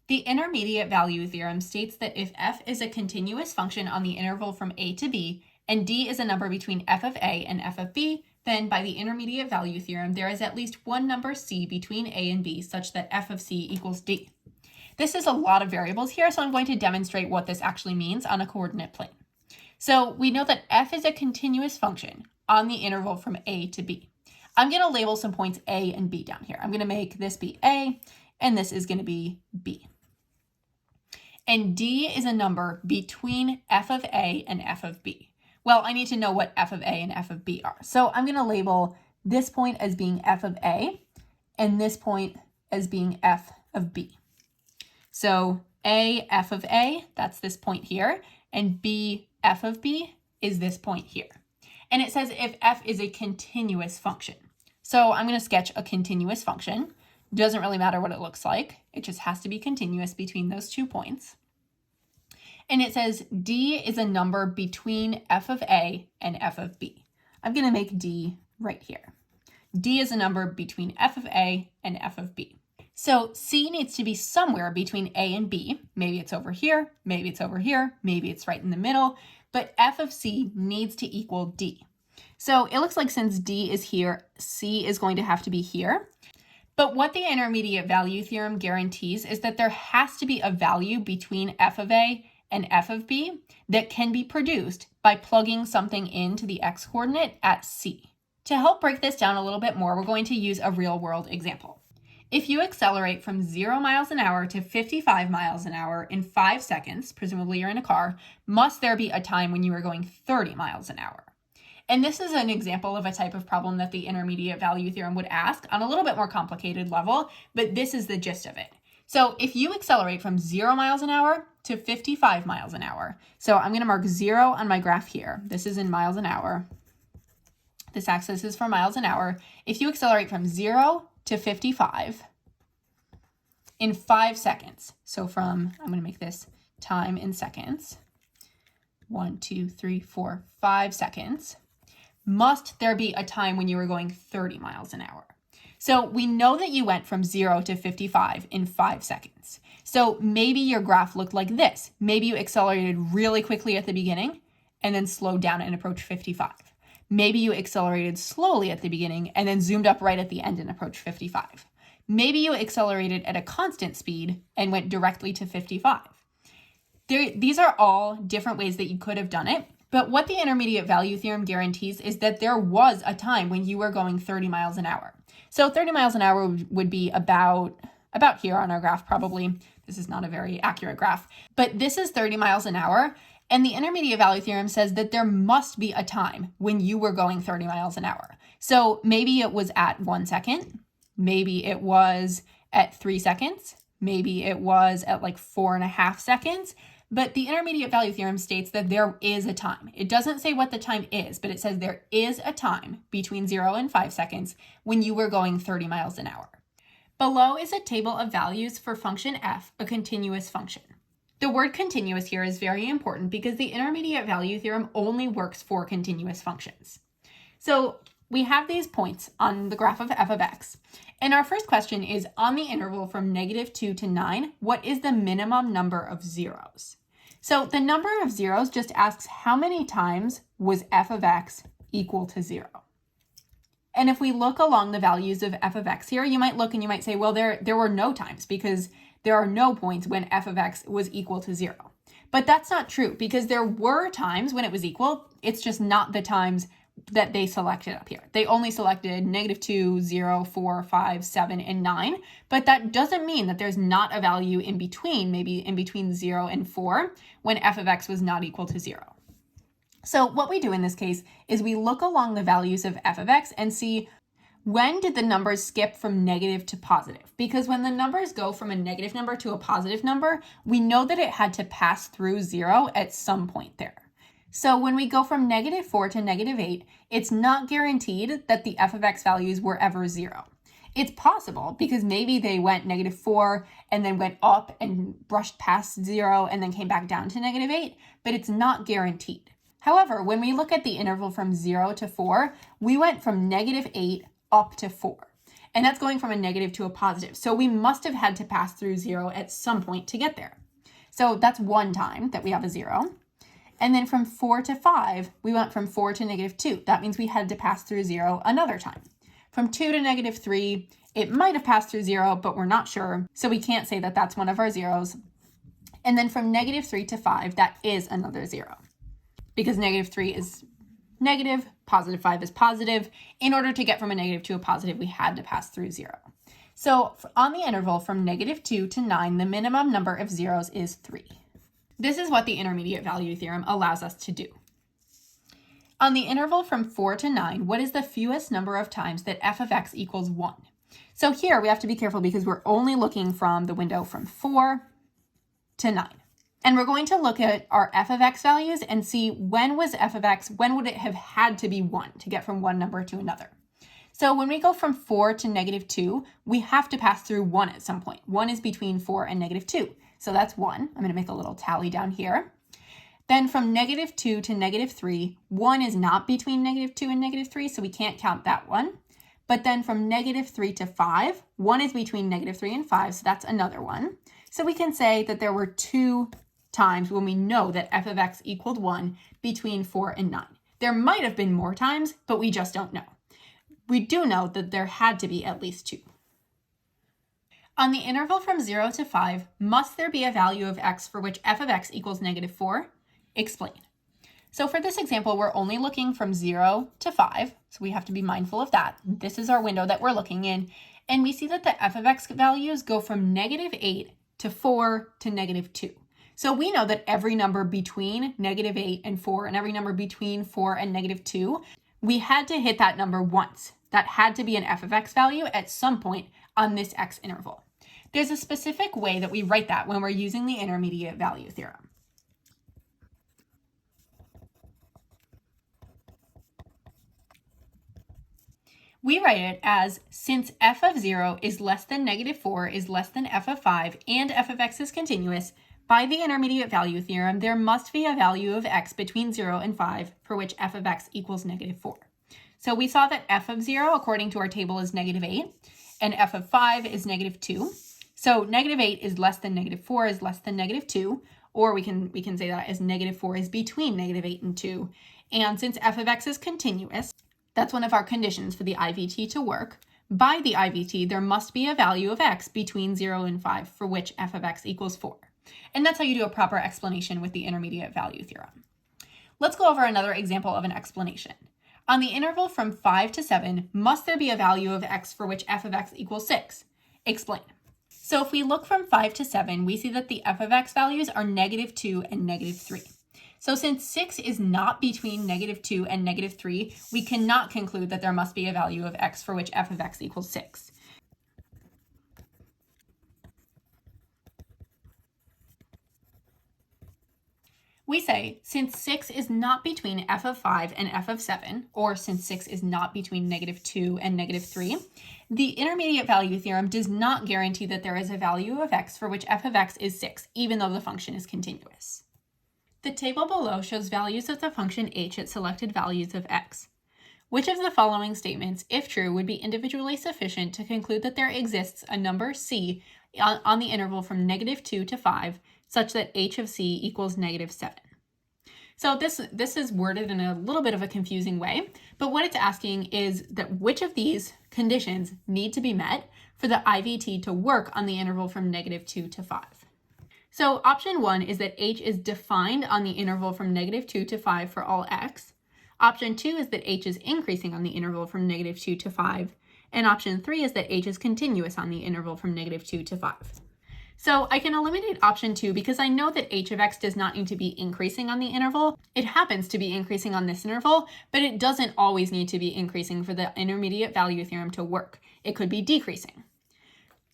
The intermediate value theorem states that if f is a continuous function on the interval from a to b, and d is a number between f of a and f of b, then by the intermediate value theorem, there is at least one number c between a and b such that f of c equals d. This is a lot of variables here, so I'm going to demonstrate what this actually means on a coordinate plane. So we know that f is a continuous function on the interval from a to b. I'm going to label some points a and b down here. I'm going to make this be a, and this is going to be b. And d is a number between f of a and f of b. Well, I need to know what f of a and f of b are. So I'm going to label this point as being f of a, and this point as being f of b. So a, f of a, that's this point here, and b, f of b is this point here. And it says if f is a continuous function. So I'm going to sketch a continuous function. Doesn't really matter what it looks like. It just has to be continuous between those 2 points. And it says d is a number between f of a and f of b. I'm going to make d right here. D is a number between f of a and f of b. So c needs to be somewhere between a and b. Maybe it's over here, maybe it's over here, maybe it's right in the middle, but f of c needs to equal d. So it looks like since d is here, c is going to have to be here. But what the intermediate value theorem guarantees is that there has to be a value between f of a and f of b that can be produced by plugging something into the x-coordinate at c. To help break this down a little bit more, we're going to use a real-world example. If you accelerate from 0 miles an hour to 55 miles an hour in 5 seconds, presumably you're in a car, must there be a time when you are going 30 miles an hour? And this is an example of a type of problem that the intermediate value theorem would ask on a little bit more complicated level, but this is the gist of it. So if you accelerate from 0 miles an hour to 55 miles an hour, so I'm going to mark 0 on my graph here. This is in miles an hour. This axis is for miles an hour. If you accelerate from 0 to 55 in 5 seconds, so I'm going to make this time in seconds, 1, 2, 3, 4, 5 seconds, must there be a time when you were going 30 miles an hour? So we know that you went from 0 to 55 in 5 seconds. So maybe your graph looked like this. Maybe you accelerated really quickly at the beginning and then slowed down and approached 55. Maybe you accelerated slowly at the beginning and then zoomed up right at the end and approached 55. Maybe you accelerated at a constant speed and went directly to 55. These are all different ways that you could have done it. But what the intermediate value theorem guarantees is that there was a time when you were going 30 miles an hour. So 30 miles an hour would be about here on our graph probably. This is not a very accurate graph, but this is 30 miles an hour. And the intermediate value theorem says that there must be a time when you were going 30 miles an hour. So maybe it was at 1 second. Maybe it was at 3 seconds. Maybe it was at like 4.5 seconds. But the intermediate value theorem states that there is a time. It doesn't say what the time is, but it says there is a time between 0 and 5 seconds when you were going 30 miles an hour. Below is a table of values for function f, a continuous function. The word continuous here is very important because the intermediate value theorem only works for continuous functions. So we have these points on the graph of f of x. And our first question is, on the interval from -2 to 9, what is the minimum number of zeros? So the number of zeros just asks how many times was f of x equal to 0. And if we look along the values of f of x here, you might look and you might say, well, there were no times because there are no points when f of x was equal to 0. But that's not true because there were times when it was equal. It's just not the times that they selected up here. They only selected -2, 0, 4, 5, 7, and 9. But that doesn't mean that there's not a value in between, maybe in between 0 and 4, when f of x was not equal to 0. So what we do in this case is we look along the values of f of x and see when did the numbers skip from negative to positive? Because when the numbers go from a negative number to a positive number, we know that it had to pass through 0 at some point there. So when we go from -4 to -8, it's not guaranteed that the f of x values were ever 0. It's possible because maybe they went -4 and then went up and brushed past 0 and then came back down to -8, but it's not guaranteed. However, when we look at the interval from 0 to 4, we went from -8 up to 4. And that's going from a negative to a positive. So we must have had to pass through 0 at some point to get there. So that's one time that we have a 0. And then from 4 to 5, we went from 4 to negative 2. That means we had to pass through 0 another time. From 2 to negative 3, it might have passed through 0, but we're not sure. So we can't say that that's one of our zeros. And then from negative 3 to 5, that is another 0. Because negative 3 is negative, positive 5 is positive. In order to get from a negative to a positive, we had to pass through 0. So on the interval from negative 2 to 9, the minimum number of zeros is 3. This is what the intermediate value theorem allows us to do. On the interval from 4 to 9, what is the fewest number of times that f of x equals 1? So here we have to be careful because we're only looking from the window from 4 to 9. And we're going to look at our f of x values and see when was f of x, when would it have had to be 1 to get from one number to another. So when we go from 4 to negative 2, we have to pass through 1 at some point. 1 is between 4 and negative 2. So that's 1. I'm going to make a little tally down here. Then from negative 2 to negative 3, 1 is not between negative 2 and negative 3, so we can't count that one. But then from negative 3 to 5, 1 is between negative 3 and 5, so that's another one. So we can say that there were 2 times when we know that f of x equaled 1 between 4 and 9. There might have been more times, but we just don't know. We do know that there had to be at least 2. On the interval from 0 to 5, must there be a value of x for which f of x equals negative 4? Explain. So for this example, we're only looking from 0 to 5, so we have to be mindful of that. This is our window that we're looking in, and we see that the f of x values go from negative 8 to 4 to negative 2. So we know that every number between negative 8 and 4 and every number between 4 and negative 2, we had to hit that number once. That had to be an f of x value at some point on this x interval. There's a specific way that we write that when we're using the intermediate value theorem. We write it as, since f of 0 is less than negative 4 is less than f of 5 and f of x is continuous, by the intermediate value theorem, there must be a value of x between 0 and 5 for which f of x equals negative 4. So we saw that f of 0, according to our table, is negative 8, and f of 5 is negative 2. So negative 8 is less than negative 4 is less than negative 2, or we can say that as negative 4 is between negative 8 and 2. And since f of x is continuous, that's one of our conditions for the IVT to work. By the IVT, there must be a value of x between 0 and 5 for which f of x equals 4. And that's how you do a proper explanation with the intermediate value theorem. Let's go over another example of an explanation. On the interval from 5 to 7, must there be a value of x for which f of x equals 6? Explain. So if we look from 5 to 7, we see that the f of x values are negative 2 and negative 3. So since 6 is not between negative 2 and negative 3, we cannot conclude that there must be a value of x for which f of x equals 6. We say, since 6 is not between f of 5 and f of 7, or since 6 is not between negative 2 and negative 3, the intermediate value theorem does not guarantee that there is a value of x for which f of x is 6, even though the function is continuous. The table below shows values of the function h at selected values of x. Which of the following statements, if true, would be individually sufficient to conclude that there exists a number c on the interval from negative 2 to 5, such that h of c equals negative 7? So this is worded in a little bit of a confusing way, but what it's asking is that which of these conditions need to be met for the IVT to work on the interval from negative 2 to 5. So option 1 is that h is defined on the interval from negative 2 to 5 for all x. Option 2 is that h is increasing on the interval from negative 2 to 5. And option 3 is that h is continuous on the interval from negative 2 to 5. So I can eliminate option 2 because I know that h of x does not need to be increasing on the interval. It happens to be increasing on this interval, but it doesn't always need to be increasing for the intermediate value theorem to work. It could be decreasing.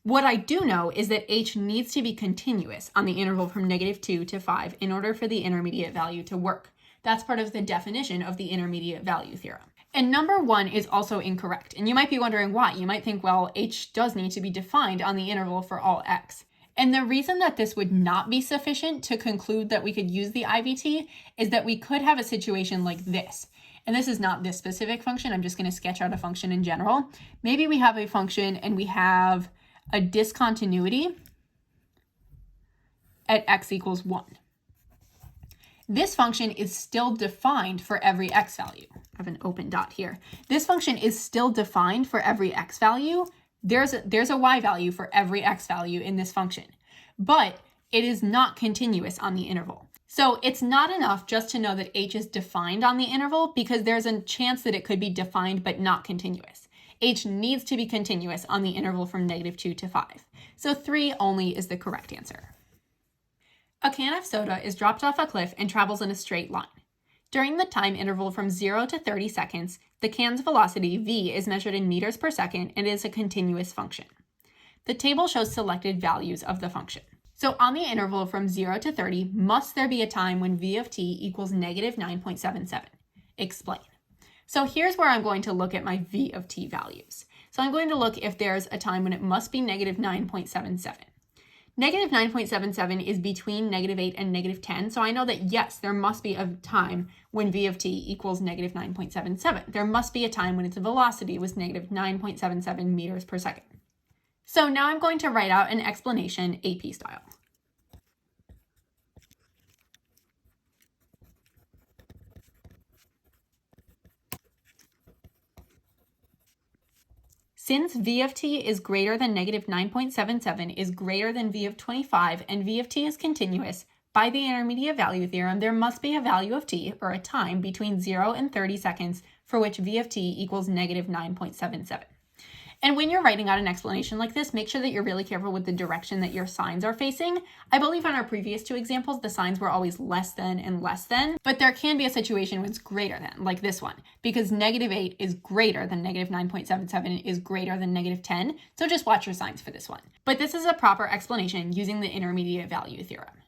What I do know is that h needs to be continuous on the interval from negative 2 to 5 in order for the intermediate value to work. That's part of the definition of the intermediate value theorem. And number 1 is also incorrect. And you might be wondering why. You might think, well, h does need to be defined on the interval for all x. And the reason that this would not be sufficient to conclude that we could use the IVT is that we could have a situation like this. and this is not this specific function, I'm just going to sketch out a function in general. Maybe we have a function and we have a discontinuity at x equals 1. This function is still defined for every x value. I have an open dot here. This function is still defined for every x value. There's a y value for every x value in this function, but it is not continuous on the interval. So it's not enough just to know that h is defined on the interval, because there's a chance that it could be defined but not continuous. H needs to be continuous on the interval from -2 to 5. So 3 only is the correct answer. A can of soda is dropped off a cliff and travels in a straight line. During the time interval from 0 to 30 seconds, the can's velocity, v, is measured in meters per second and is a continuous function. The table shows selected values of the function. So on the interval from 0 to 30, must there be a time when v of t equals -9.77? Explain. So here's where I'm going to look at my v of t values. So I'm going to look if there's a time when it must be -9.77. -9.77 is between -8 and -10, so I know that yes, there must be a time when v of t equals -9.77. There must be a time when its velocity was -9.77 meters per second. So now I'm going to write out an explanation AP style. Since v of t is greater than -9.77 is greater than v of 25 and v of t is continuous, by the intermediate value theorem, there must be a value of t, or a time, between 0 and 30 seconds for which v of t equals -9.77. And when you're writing out an explanation like this, make sure that you're really careful with the direction that your signs are facing. I believe on our previous two examples, the signs were always less than and less than, but there can be a situation when it's greater than, like this one, because -8 is greater than -9.77 is greater than -10, so just watch your signs for this one. But this is a proper explanation using the intermediate value theorem.